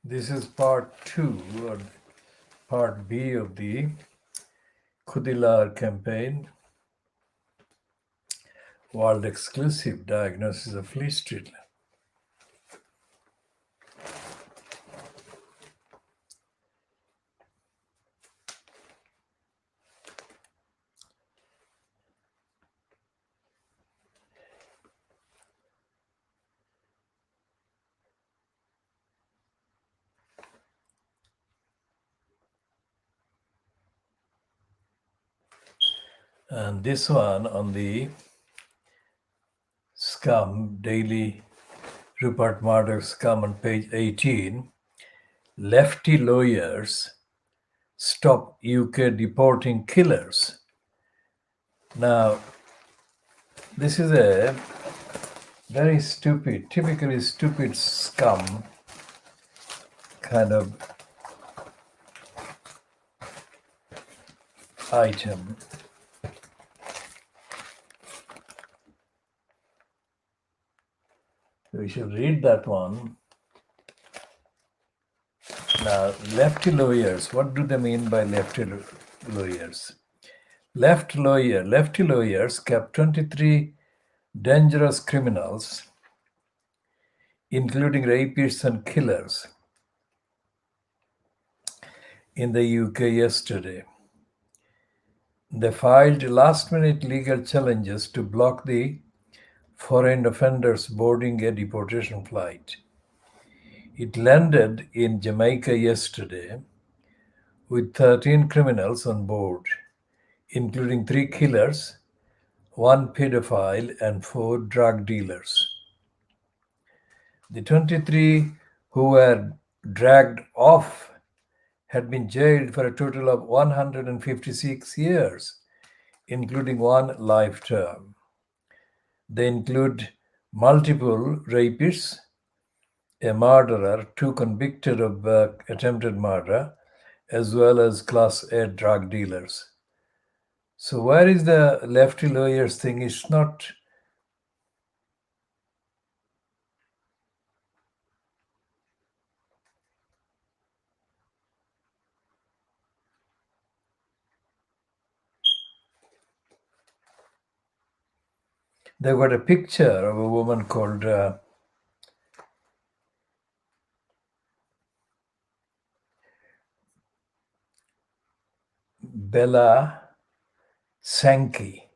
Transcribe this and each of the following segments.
This is part 2 or part B of the KhoodeelaarTV campaign, world exclusive diagnosis of Fleet Street. And this one on the scum, daily Rupert Murdoch scum on page 18, lefty lawyers stop UK deporting killers. Now, this is a very stupid, typically stupid scum kind of item. We should read that one. Now, lefty lawyers, what do they mean by lefty lawyers? Lefty lawyers kept 23 dangerous criminals, including rapists and killers, in the UK yesterday. They filed last-minute legal challenges to block the foreign offenders boarding a deportation flight. It landed in Jamaica yesterday with 13 criminals on board, including 3 killers, 1 pedophile, and 4 drug dealers. The 23 who were dragged off had been jailed for a total of 156 years, including 1 life term. They include multiple rapists, a murderer, 2 convicted of attempted murder, as well as Class A drug dealers. So where is the lefty lawyers thing? It's not. They've got a picture of a woman called Bella Sankey,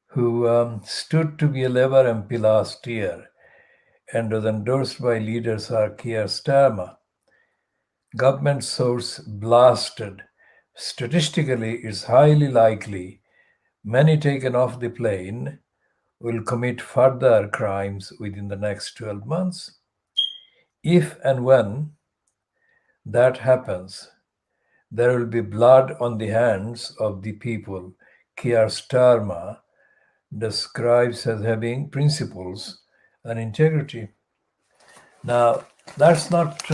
who stood to be a Labour MP last year and was endorsed by leaders Keir Starmer. Government source blasted. Statistically, it's highly likely many taken off the plane will commit further crimes within the next 12 months. If and when that happens, there will be blood on the hands of the people Keir Starmer describes as having principles and integrity. Now, that's not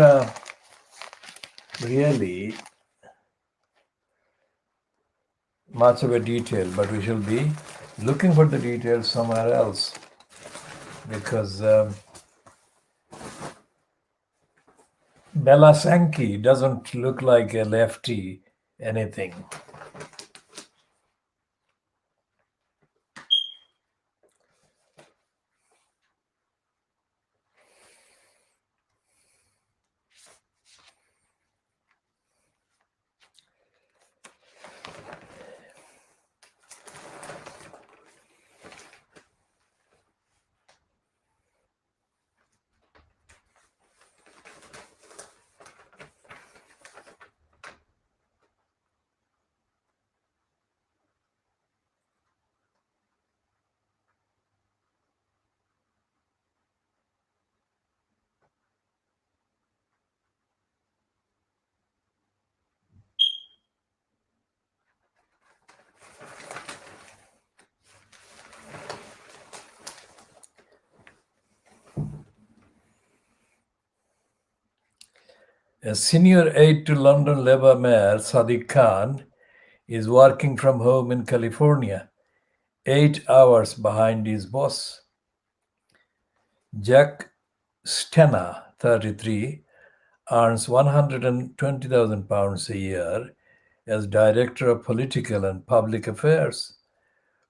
really much of a detail, but we shall be looking for the details somewhere else, because Bella Sankey doesn't look like a lefty anything. A senior aide to London Labour Mayor Sadiq Khan is working from home in California, 8 hours behind his boss. Jack Stena, 33, earns £120,000 a year as Director of Political and Public Affairs.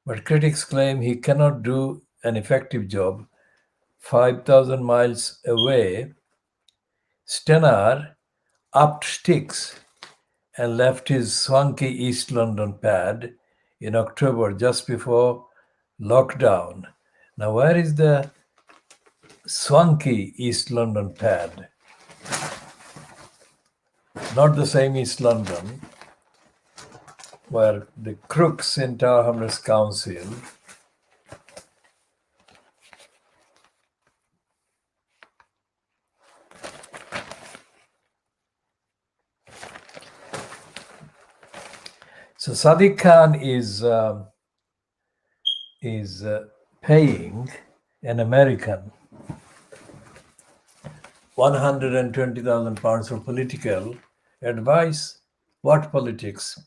But critics claim he cannot do an effective job 5,000 miles away. Stena upped sticks and left his swanky East London pad in October just before lockdown. Now, where is the swanky East London pad? Not the same East London where the crooks in Tower Hamlets Council So Sadiq Khan is paying an American £120,000 for political advice. What politics?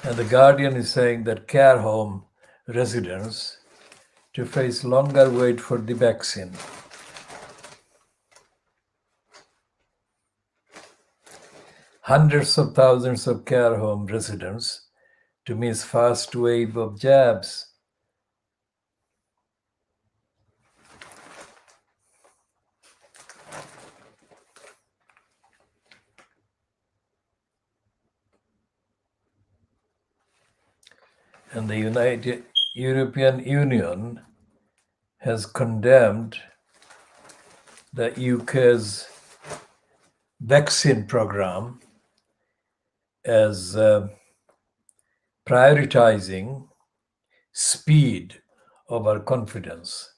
And the Guardian is saying that care home residents to face longer wait for the vaccine. Hundreds of thousands of care home residents to miss first wave of jabs. And the European Union has condemned the UK's vaccine program as prioritizing speed over confidence.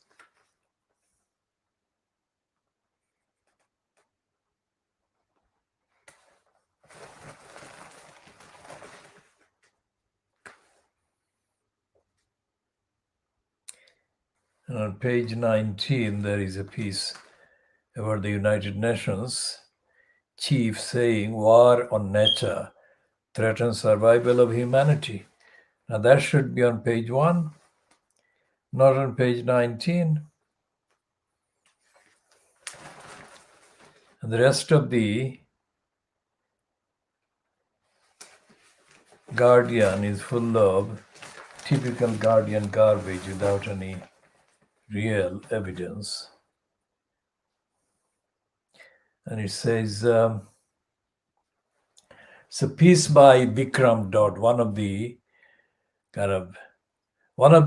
And on page 19, there is a piece about the United Nations chief saying war on nature threatens survival of humanity. Now that should be on page 1, not on page 19. And the rest of the Guardian is full of typical Guardian garbage without any real evidence. And it says, it's a piece by Bikram Dot, one of the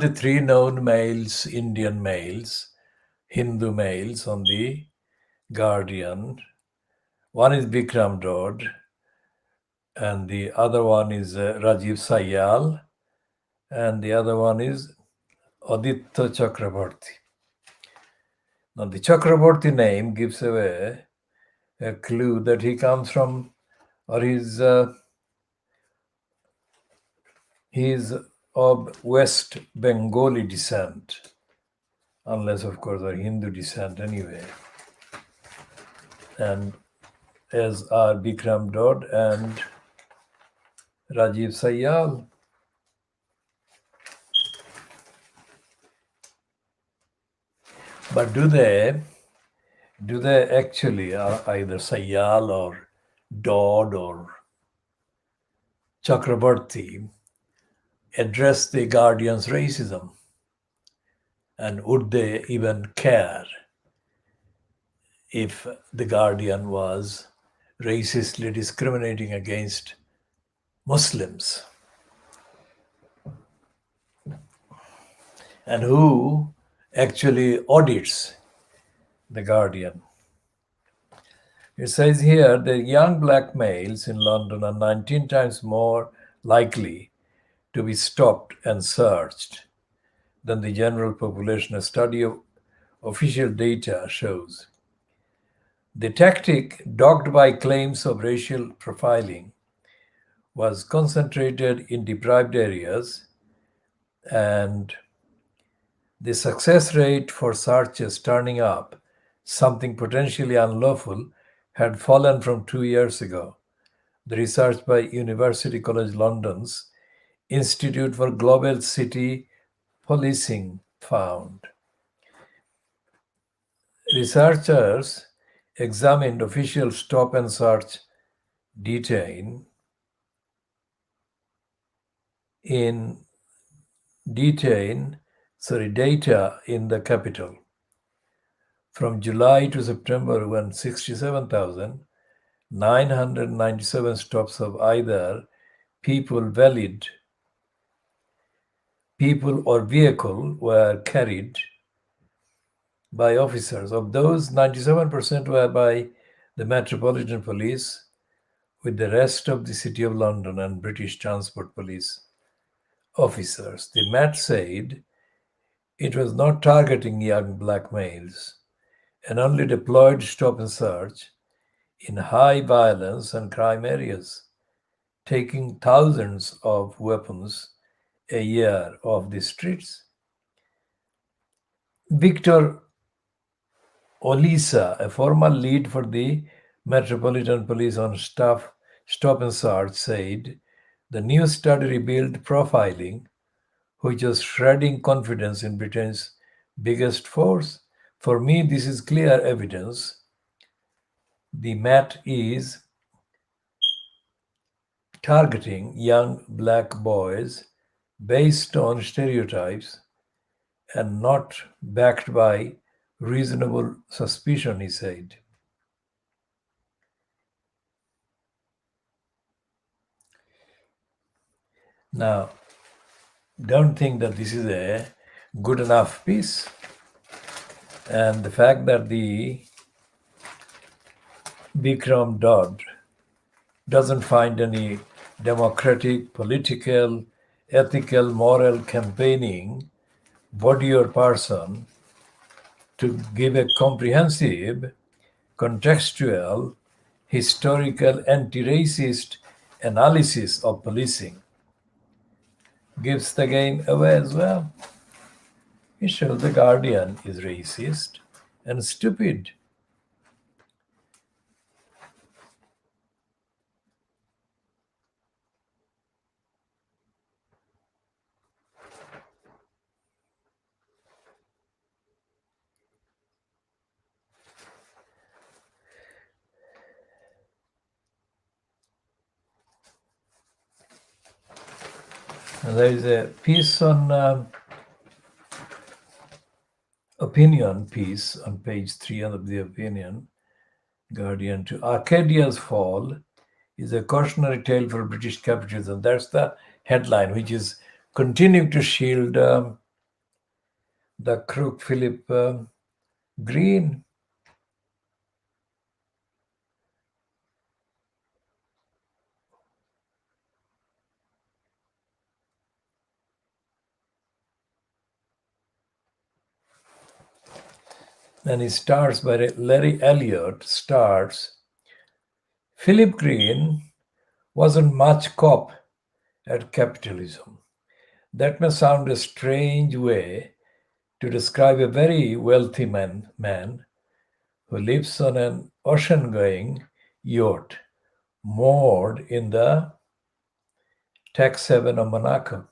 3 known males, Indian males, Hindu males on the Guardian. One is Bikram Dod, and the other one is Rajiv Sayal, and the other one is Aditya Chakraborty. Now, the Chakraborty name gives away a clue that he comes from, or he's of West Bengali descent, unless, of course, are Hindu descent anyway. And as are Bikram Dod and Rajiv Sayal. But do they actually, either Sayal or Dodd or Chakraborty, address the Guardian's racism? And would they even care if the Guardian was racistly discriminating against Muslims? And who actually audits the Guardian? It says here that young black males in London are 19 times more likely to be stopped and searched than the general population, a study of official data shows. The tactic, dogged by claims of racial profiling, was concentrated in deprived areas, and the success rate for searches turning up something potentially unlawful had fallen from 2 years ago. The research by University College London's Institute for Global City Policing found. Researchers examined official stop and search detain in detain data in the capital from July to September, when 67,997 stops of either people or vehicle were carried by officers. Of those, 97% were by the Metropolitan Police, with the rest of the City of London and British Transport Police officers. The Met said it was not targeting young black males and only deployed stop and search in high violence and crime areas, taking thousands of weapons a year off the streets. Victor Olisa, a former lead for the Metropolitan Police on stop and search, said the new study revealed profiling, which was shredding confidence in Britain's biggest force. For me, this is clear evidence the Met is targeting young black boys based on stereotypes and not backed by reasonable suspicion, he said. Now, don't think that this is a good enough piece. And the fact that the Bikram Dodd doesn't find any democratic, political, ethical, moral campaigning body or person to give a comprehensive, contextual, historical, anti-racist analysis of policing gives the game away as well. It shows the Guardian is racist and stupid. And there is a piece on opinion piece on page 3 of the opinion, Guardian, to Arcadia's fall is a cautionary tale for British capitalism. That's the headline, which is continuing to shield the crook Philip Green. And he starts by Larry Elliott starts. Philip Green wasn't much cop at capitalism. That may sound a strange way to describe a very wealthy man who lives on an ocean-going yacht moored in the tax haven of Monaco.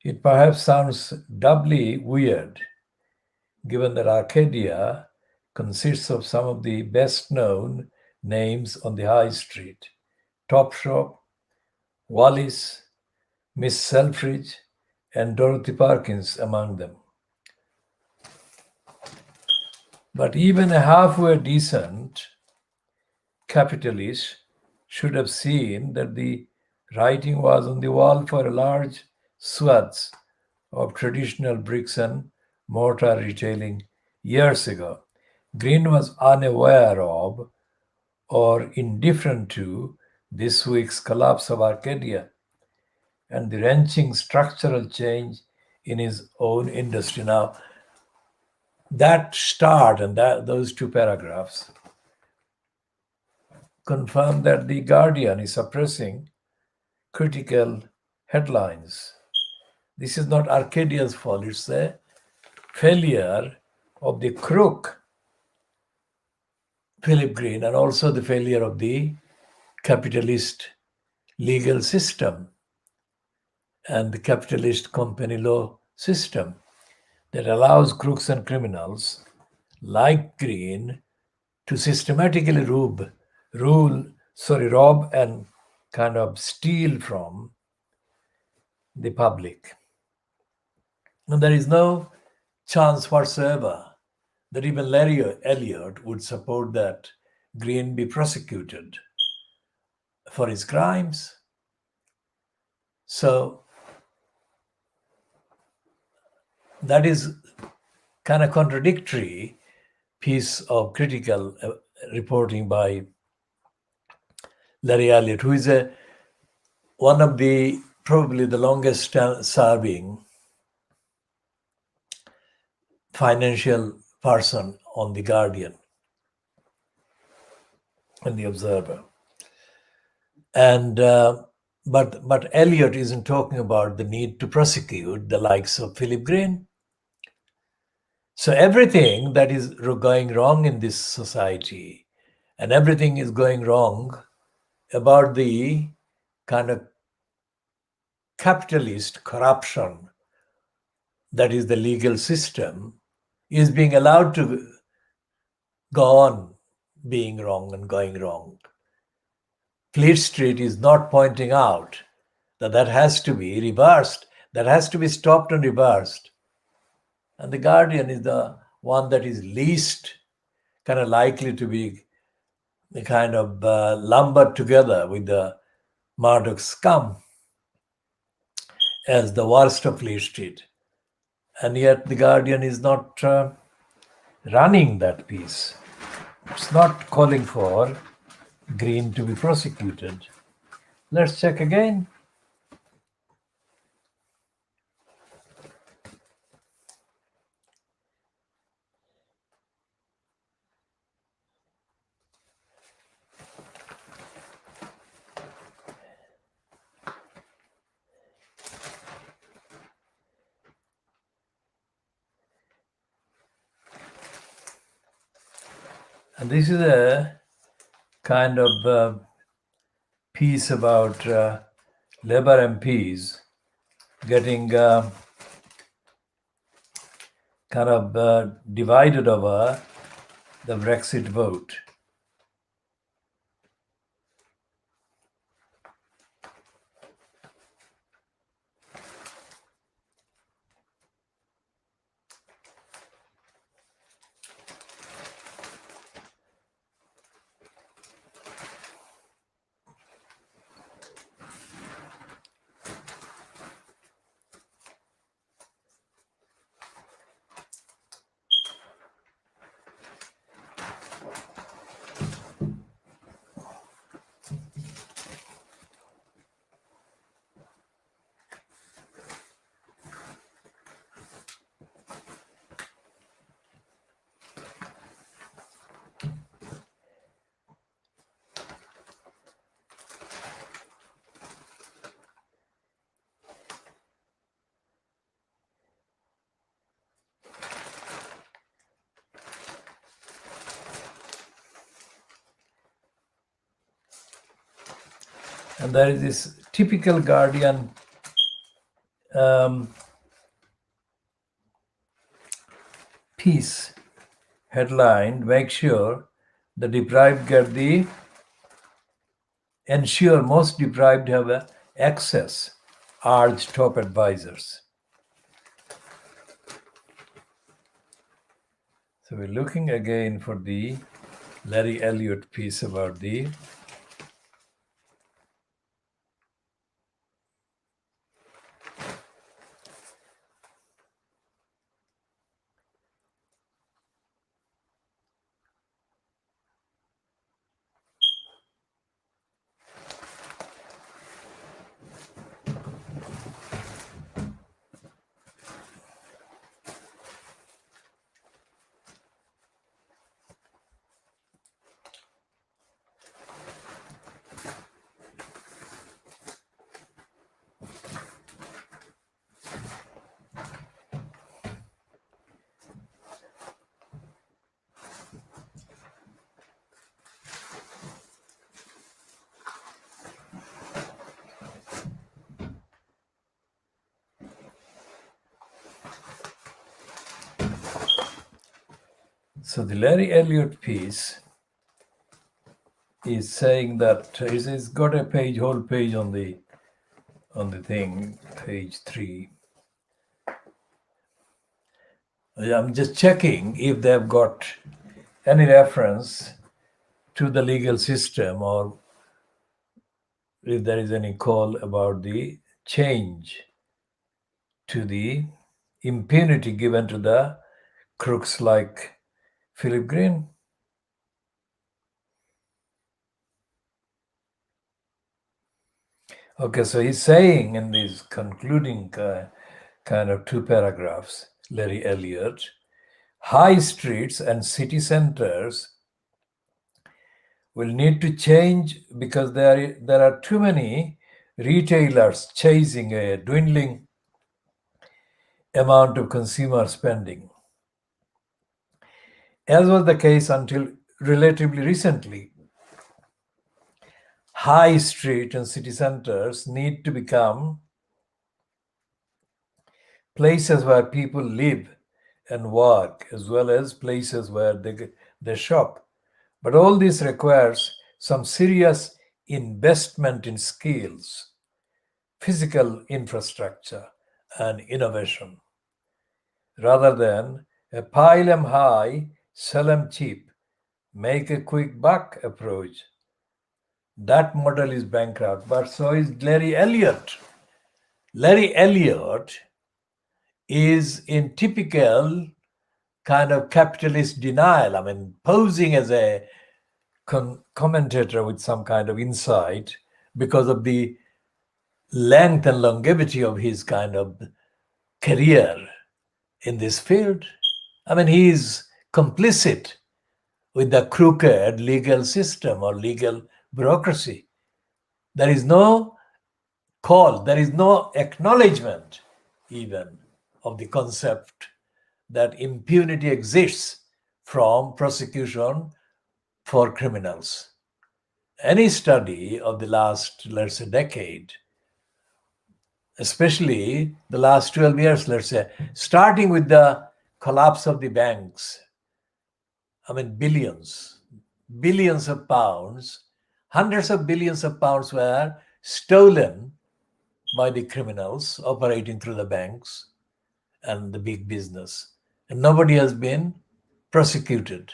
It perhaps sounds doubly weird given that Arcadia consists of some of the best-known names on the high street: Topshop, Wallis, Miss Selfridge, and Dorothy Parkins among them. But even a halfway decent capitalist should have seen that the writing was on the wall for a large swaths of traditional bricks and mortar retailing years ago. Green was unaware of or indifferent to this week's collapse of Arcadia and the wrenching structural change in his own industry. Now, that start and those two paragraphs confirm that the Guardian is suppressing critical headlines. This is not Arcadia's fault, it's a failure of the crook, Philip Green, and also the failure of the capitalist legal system and the capitalist company law system that allows crooks and criminals like Green to systematically rob and kind of steal from the public. And there is no chance whatsoever that even Larry Elliott would support that Green be prosecuted for his crimes. So that is kind of contradictory piece of critical reporting by Larry Elliott, who is one of the probably the longest serving financial person on the Guardian and the Observer. And but Elliott isn't talking about the need to prosecute the likes of Philip Green. So everything that is going wrong in this society, and everything is going wrong about the kind of capitalist corruption that is the legal system, is being allowed to go on being wrong and going wrong. Fleet Street is not pointing out that that has to be reversed, that has to be stopped and reversed. And the Guardian is the one that is least kind of likely to be the kind of lumbered together with the Murdoch scum as the worst of Fleet Street. And yet the Guardian is not running that piece. It's not calling for Green to be prosecuted. Let's check again. And this is a kind of piece about Labour MPs getting kind of divided over the Brexit vote. And there is this typical Guardian piece headlined, make sure the deprived get the, ensure most deprived have access, urge top advisors. So we're looking again for the Larry Elliott piece about the So the Larry Elliott piece is saying that it's got a whole page on the thing, page 3. I'm just checking if they've got any reference to the legal system or if there is any call about the change to the impunity given to the crooks like Philip Green. Okay, so he's saying in these concluding kind of 2 paragraphs, Larry Elliott, high streets and city centers will need to change because there are too many retailers chasing a dwindling amount of consumer spending, as was the case until relatively recently. High street and city centers need to become places where people live and work, as well as places where they shop. But all this requires some serious investment in skills, physical infrastructure, and innovation, rather than a pile 'em high, sell 'em cheap, make a quick buck approach. That model is bankrupt, but so is Larry Elliott. Larry Elliott is in typical kind of capitalist denial. I mean, posing as a commentator with some kind of insight because of the length and longevity of his kind of career in this field. I mean, he's complicit with the crooked legal system or legal bureaucracy. There is no call, there is no acknowledgement even of the concept that impunity exists from prosecution for criminals. Any study of the last, let's say, decade, especially the last 12 years, let's say, starting with the collapse of the banks, I mean, billions of pounds, hundreds of billions of pounds were stolen by the criminals operating through the banks and the big business. And nobody has been prosecuted.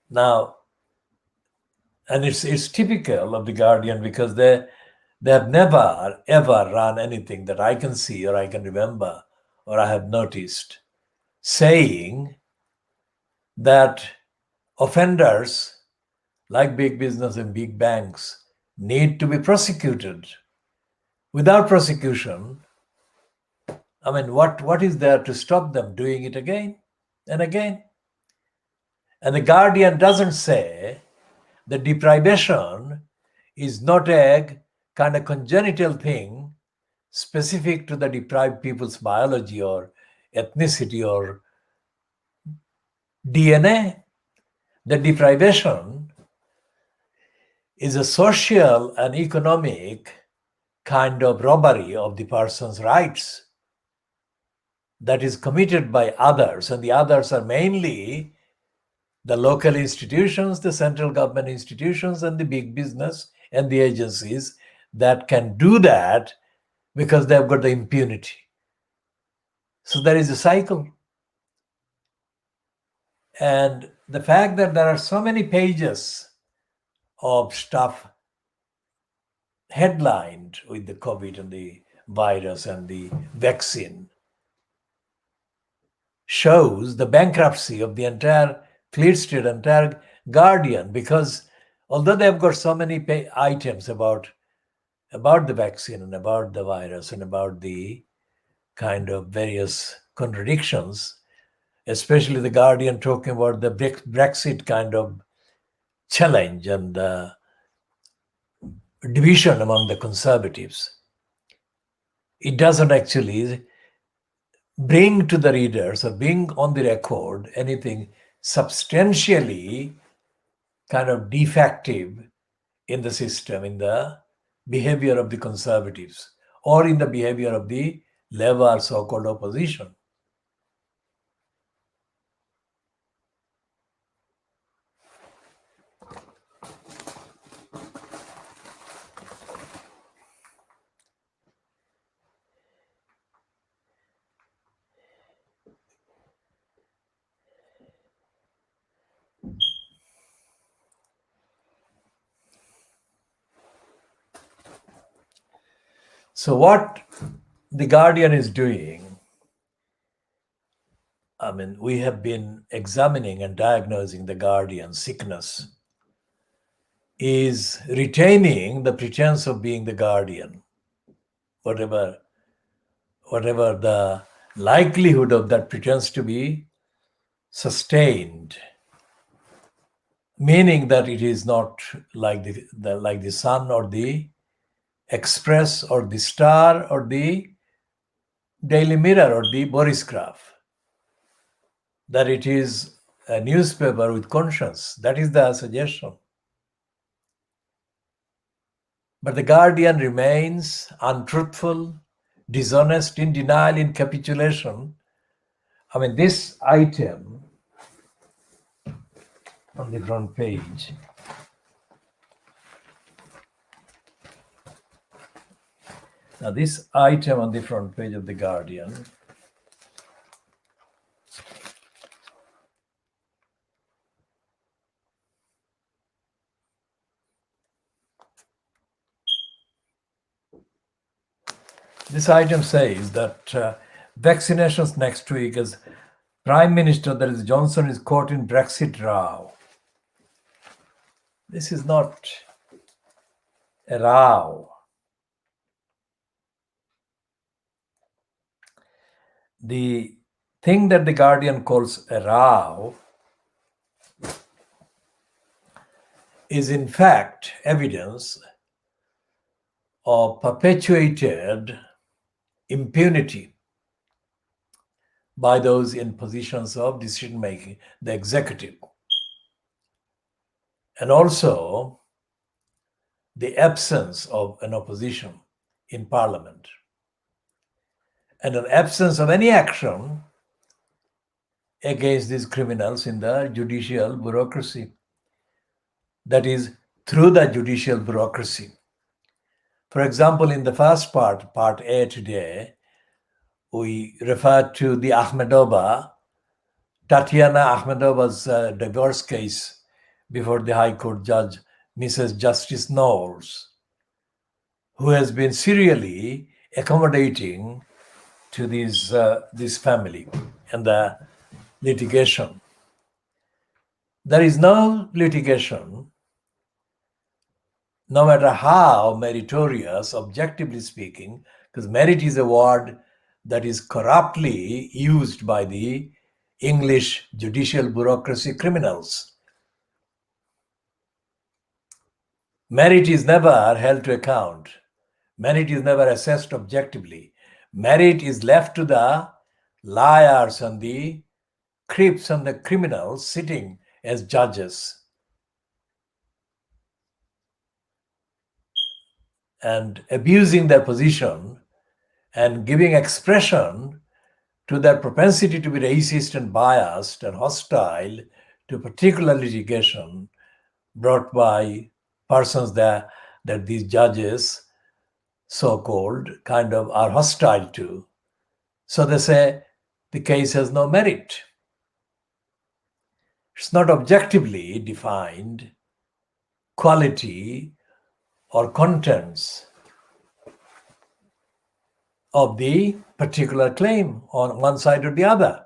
Now, and it's typical of the Guardian because they have never ever run anything that I can see or I can remember or I have noticed saying that offenders like big business and big banks need to be prosecuted. Without prosecution, I mean, what is there to stop them doing it again and again? And the Guardian doesn't say the deprivation is not a kind of congenital thing specific to the deprived people's biology or ethnicity or DNA. The deprivation is a social and economic kind of robbery of the person's rights that is committed by others, and the others are mainly the local institutions, the central government institutions, and the big business and the agencies that can do that because they've got the impunity. So there is a cycle. And the fact that there are so many pages of stuff headlined with the COVID and the virus and the vaccine shows the bankruptcy of the entire Fleet Street, entire Guardian, because although they've got so many items about the vaccine and about the virus and about the kind of various contradictions, especially the Guardian talking about the Brexit kind of challenge and division among the conservatives, it doesn't actually bring to the readers or bring on the record anything substantially kind of defective in the system, in the behavior of the conservatives or in the behavior of the Labour so-called opposition. So what the Guardian is doing, I mean, we have been examining and diagnosing the Guardian sickness, is retaining the pretense of being the Guardian, whatever the likelihood of that pretense to be sustained, meaning that it is not like the Sun or the Express or the Star or the Daily Mirror or the Boris Graph, that it is a newspaper with conscience. That is the suggestion. But the Guardian remains untruthful, dishonest, in denial, in capitulation. I mean, this item on the front page, now this item on the front page of the Guardian, this item says that vaccinations next week, as Prime Minister, that is Johnson, is caught in Brexit row. This is not a row. The thing that the Guardian calls a row is in fact evidence of perpetuated impunity by those in positions of decision making, the executive, and also the absence of an opposition in parliament, and an absence of any action against these criminals in the judicial bureaucracy. That is, through the judicial bureaucracy. For example, in the first part A today, we referred to the Tatiana Ahmedova's divorce case before the High Court judge, Mrs. Justice Knowles, who has been serially accommodating to this family and the litigation. There is no litigation, no matter how meritorious, objectively speaking, because merit is a word that is corruptly used by the English judicial bureaucracy criminals. Merit is never held to account. Merit is never assessed objectively. Merit is left to the liars and the creeps and the criminals sitting as judges and abusing their position and giving expression to their propensity to be racist and biased and hostile to particular litigation brought by persons that these judges, so-called, kind of are hostile to. So they say the case has no merit. It's not objectively defined quality or contents of the particular claim on one side or the other.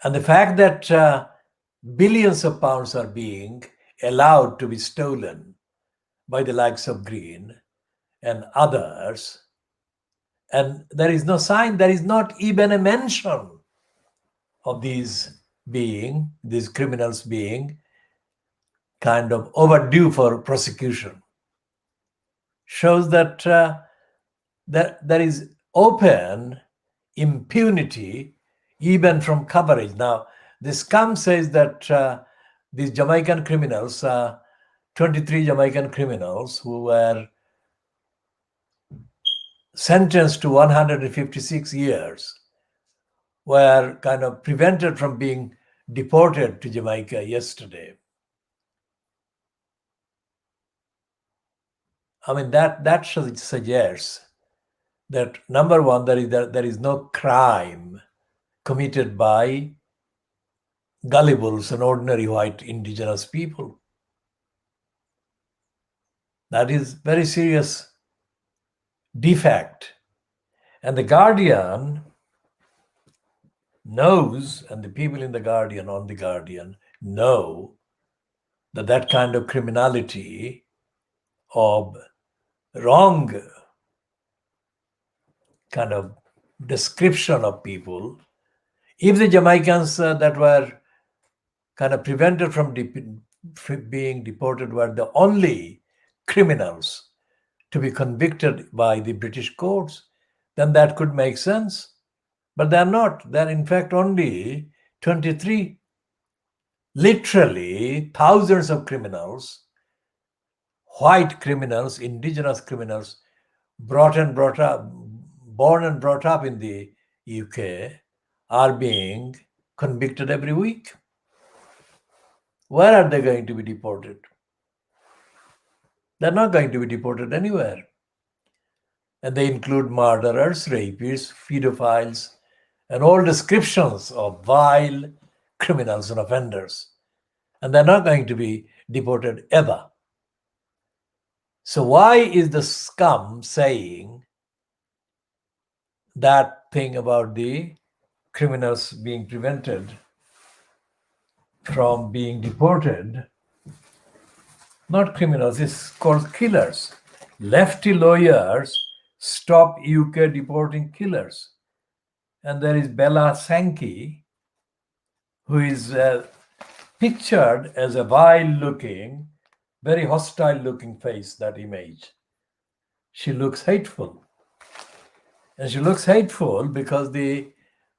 And the fact that billions of pounds are being allowed to be stolen by the likes of Green and others, and there is no sign, there is not even a mention of these criminals being kind of overdue for prosecution, shows that there is open impunity even from coverage. Now, the scum says that these Jamaican criminals, 23 Jamaican criminals who were sentenced to 156 years, were kind of prevented from being deported to Jamaica yesterday. I mean, that suggests that, number one, there is no crime committed by gullibles and ordinary white indigenous people. That is very serious defect. And the Guardian knows, and the people in the Guardian, on the Guardian, know that that kind of criminality of wrong kind of description of people, if the Jamaicans that were kind of prevented from being deported were the only criminals to be convicted by the British courts, then that could make sense. But they're not. They're in fact only 23. Literally thousands of criminals, white criminals, indigenous criminals, born and brought up in the UK, are being convicted every week. Where are they going to be deported? They're not going to be deported anywhere. And they include murderers, rapists, pedophiles, and all descriptions of vile criminals and offenders. And they're not going to be deported ever. So why is the scum saying that thing about the criminals being prevented from being deported? Not criminals, it's called killers. Lefty lawyers stop UK deporting killers. And there is Bella Sankey, who is pictured as a vile-looking, very hostile-looking face, that image. She looks hateful. And she looks hateful because the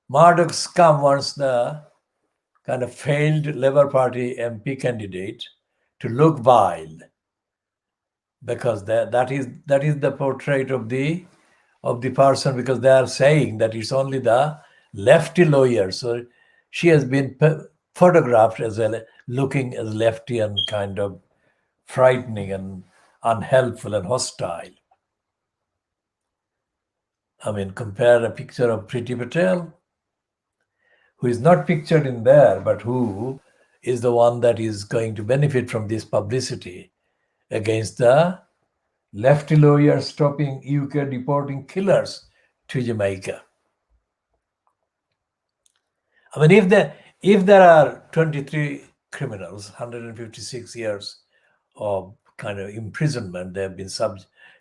Murdoch scum wants the kind of failed Labour Party MP candidate to look vile, because that is the portrait of the person, because they are saying that it's only the lefty lawyer. So she has been photographed as looking as lefty and kind of frightening and unhelpful and hostile. I mean, compare a picture of Priti Patel, who is not pictured in there, but who is the one that is going to benefit from this publicity against the lefty lawyers stopping UK deporting killers to Jamaica. I mean, if there are 23 criminals, 156 years of kind of imprisonment they have been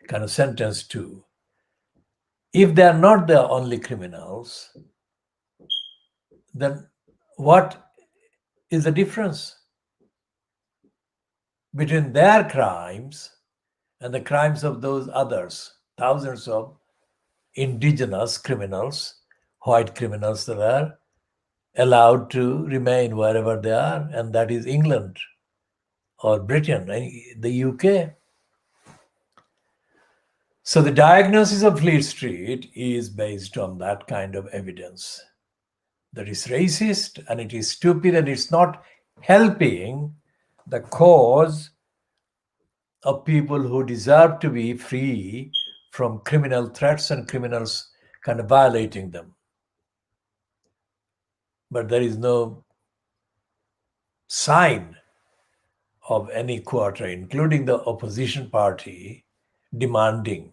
kind of sentenced to, if they are not the only criminals, then what is the difference between their crimes and the crimes of those others, thousands of indigenous criminals, white criminals that are allowed to remain wherever they are, and that is England or Britain, the UK. So the diagnosis of Fleet Street is based on that kind of evidence. That is racist and it is stupid and it's not helping the cause of people who deserve to be free from criminal threats and criminals kind of violating them. But there is no sign of any quarter, including the opposition party, demanding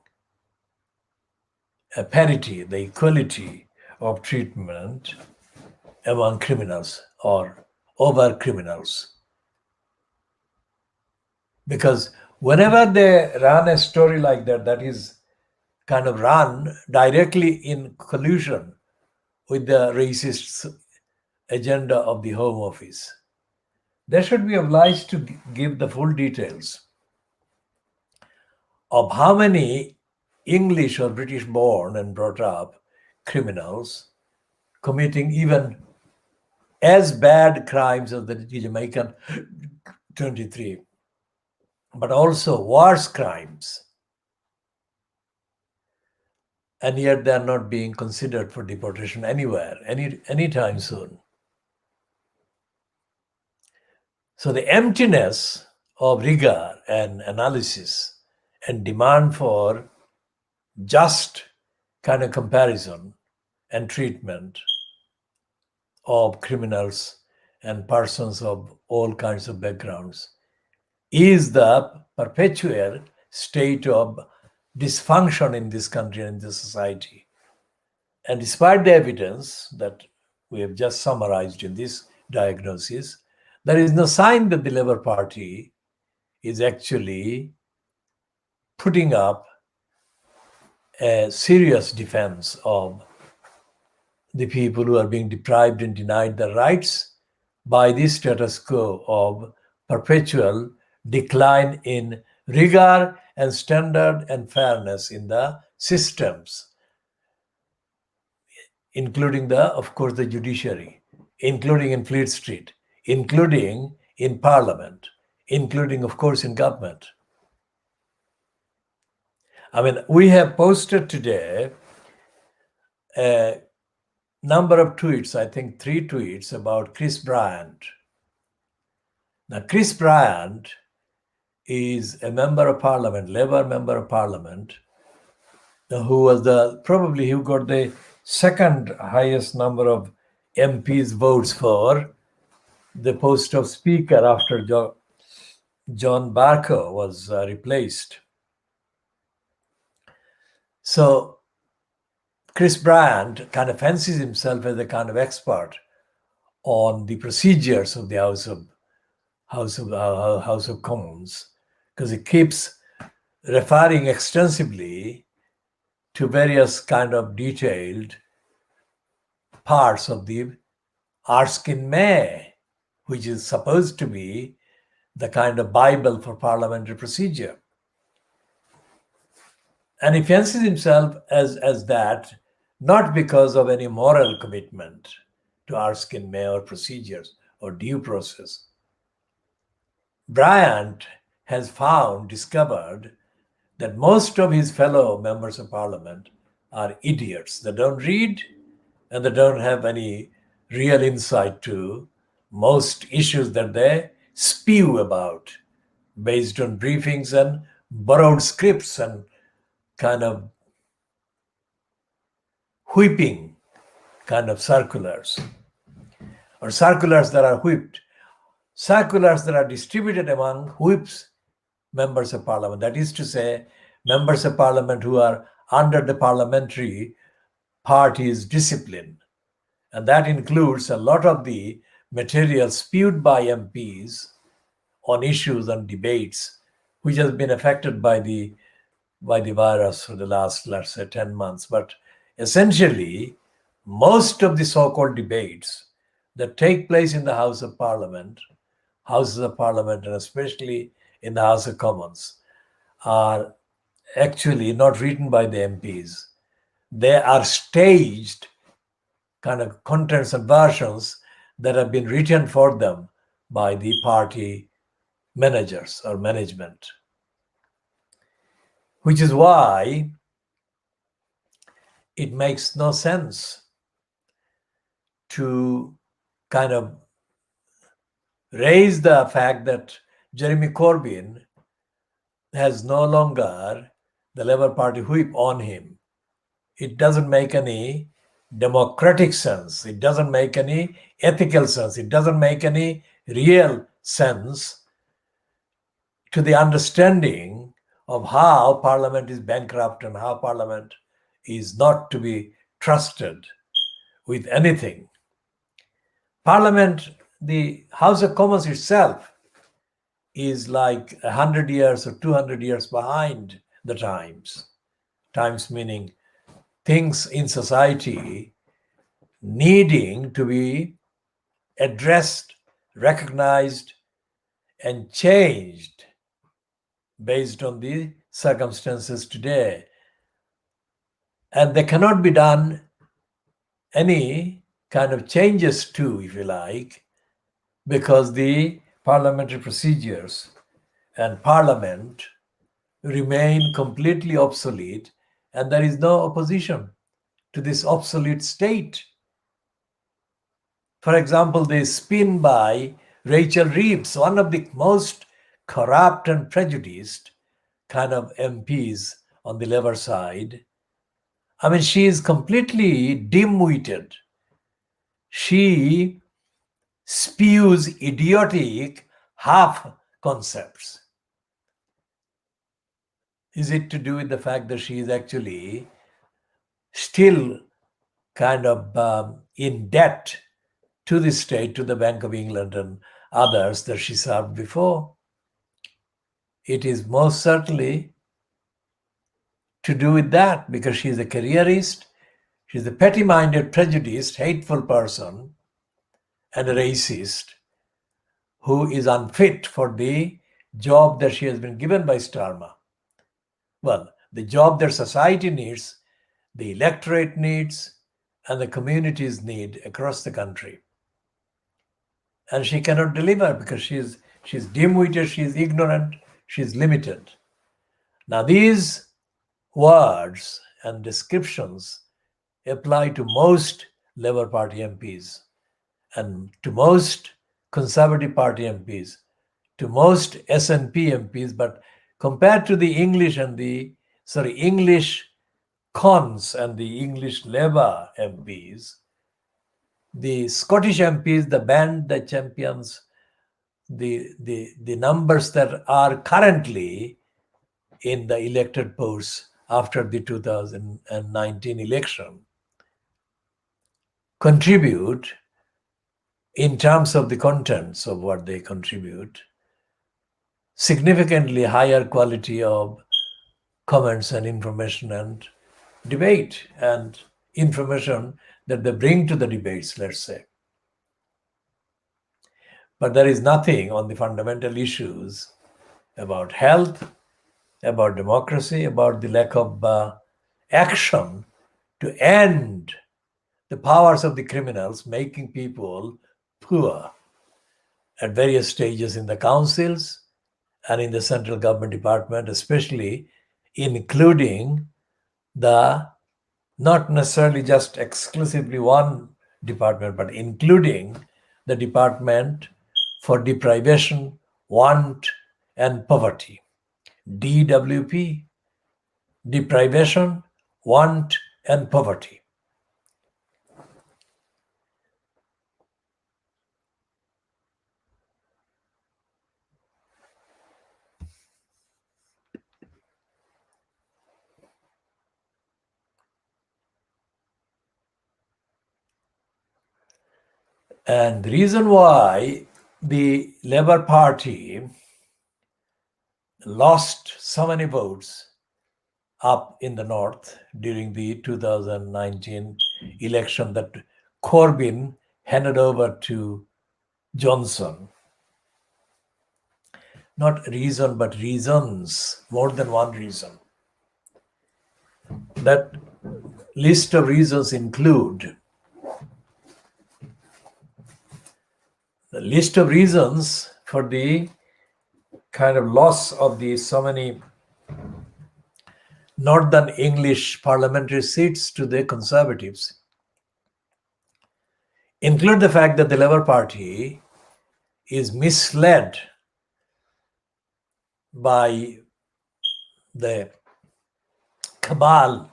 a parity, the equality of treatment among criminals or over criminals. Because whenever they run a story like that, that is kind of run directly in collusion with the racist agenda of the Home Office, they should be obliged to give the full details of how many English or British born and brought up criminals committing even as bad crimes as the Jamaican 23, but also worse crimes. And yet they are not being considered for deportation anywhere, anytime soon. So the emptiness of rigor and analysis and demand for just kind of comparison and treatment of criminals and persons of all kinds of backgrounds is the perpetual state of dysfunction in this country and in this society. And despite the evidence that we have just summarized in this diagnosis, there is no sign that the Labour Party is actually putting up a serious defense of the people who are being deprived and denied their rights by the status quo of perpetual decline in rigor and standard and fairness in the systems, including of course, the judiciary, including in Fleet Street, including in Parliament, including, of course, in government. I mean, we have posted today a number of tweets, I think 3 tweets about Chris Bryant. Now, Chris Bryant is a member of Parliament, Labour member of Parliament, who was who got the second highest number of MPs votes for the post of Speaker after John Barker was replaced. So Chris Bryant kind of fancies himself as a kind of expert on the procedures of the House of Commons, because he keeps referring extensively to various kind of detailed parts of the Erskine May, which is supposed to be the kind of Bible for parliamentary procedure. And he fancies himself as that, not because of any moral commitment to Erskine May or procedures or due process. Bryant has discovered that most of his fellow members of Parliament are idiots. They don't read and they don't have any real insight to most issues that they spew about based on briefings and borrowed scripts and kind of whipping kind of circulars, or circulars that are whipped, circulars that are distributed among whips members of Parliament. That is to say, members of Parliament who are under the parliamentary party's discipline. And that includes a lot of the material spewed by MPs on issues and debates, which has been affected by the virus for the last, let's say, 10 months. But essentially, most of the so-called debates that take place in the Houses of Parliament, and especially in the House of Commons, are actually not written by the MPs. They are staged kind of contents and versions that have been written for them by the party managers or management. Which is why it makes no sense to kind of raise the fact that Jeremy Corbyn has no longer the Labour Party whip on him. It doesn't make any democratic sense. It doesn't make any ethical sense. It doesn't make any real sense to the understanding of how Parliament is bankrupt and how Parliament is not to be trusted with anything. Parliament, the House of Commons itself, is like 100 years or 200 years behind the times. Times meaning things in society needing to be addressed, recognized, and changed based on the circumstances today. And they cannot be done any kind of changes to, if you like, because the parliamentary procedures and Parliament remain completely obsolete, and there is no opposition to this obsolete state. For example, the spin by Rachel Reeves, one of the most corrupt and prejudiced kind of MPs on the Labour side. I mean, she is completely dim-witted. She spews idiotic half concepts. Is it to do with the fact that she is actually still kind of in debt to the state, to the Bank of England and others that she served before? It is most certainly to do with that, because she is a careerist, she's a petty-minded, prejudiced, hateful person and a racist who is unfit for the job that she has been given by Starmer. Well, the job that society needs, the electorate needs, and the communities need across the country. And she cannot deliver because she's dim-witted, she's ignorant, she's limited. Now, these words and descriptions apply to most Labour Party MPs and to most Conservative Party MPs, to most SNP MPs, but compared to the English cons and the English Labour MPs, the Scottish MPs, the band, the champions, the numbers that are currently in the elected posts after the 2019 election contribute, in terms of the contents of what they contribute, significantly higher quality of comments and information and debate and information that they bring to the debates, let's say. But there is nothing on the fundamental issues about health, about democracy, about the lack of action to end the powers of the criminals making people poor at various stages in the councils and in the central government department, especially including the, not necessarily just exclusively one department, but including the Department for Deprivation, Want and Poverty, DWP, Deprivation, Want and Poverty. And the reason why the Labour Party lost so many votes up in the north during the 2019 election that Corbyn handed over to Johnson. Not reason, but reasons, more than one reason. That list of reasons include the list of reasons for the kind of loss of the so many Northern English parliamentary seats to the Conservatives include the fact that the Labour Party is misled by the cabal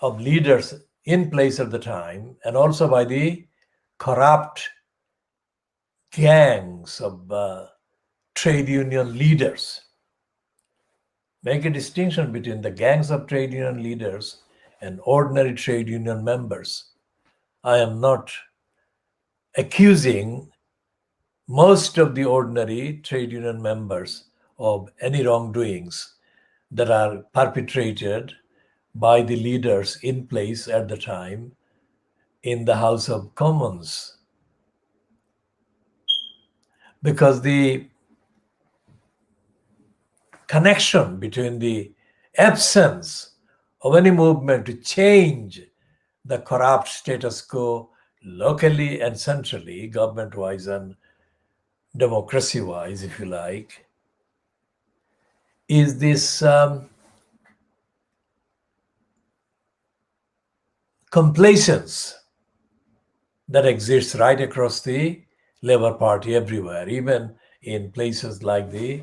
of leaders in place at the time, and also by the corrupt gangs of trade union leaders. Make a distinction between the gangs of trade union leaders and ordinary trade union members. I am not accusing most of the ordinary trade union members of any wrongdoings that are perpetrated by the leaders in place at the time in the House of Commons. Because the connection between the absence of any movement to change the corrupt status quo locally and centrally, government-wise and democracy-wise, if you like, is this complacence that exists right across the Labour Party everywhere, even in places like the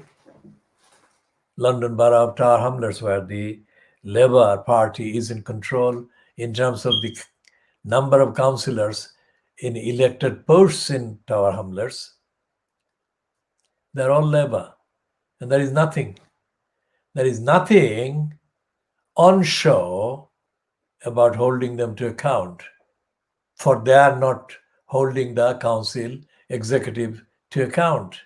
London Borough of Tower Hamlets, where the Labour Party is in control in terms of the number of councillors in elected posts in Tower Hamlets. They're all Labour, and there is nothing There is nothing on show about holding them to account, for they are not holding the council executive to account.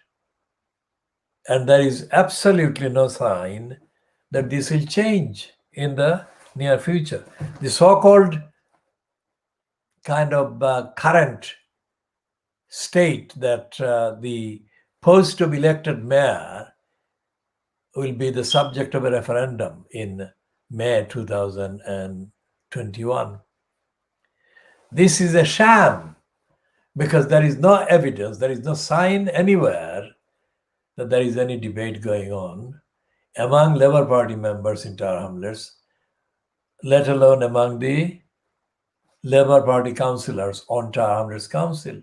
And there is absolutely no sign that this will change in the near future. The so-called kind of current state that the post of elected mayor will be the subject of a referendum in May 2021. This is a sham because there is no evidence, there is no sign anywhere that there is any debate going on among Labour Party members in Tower Hamlets, let alone among the Labour Party councillors on Tower Hamlets Council.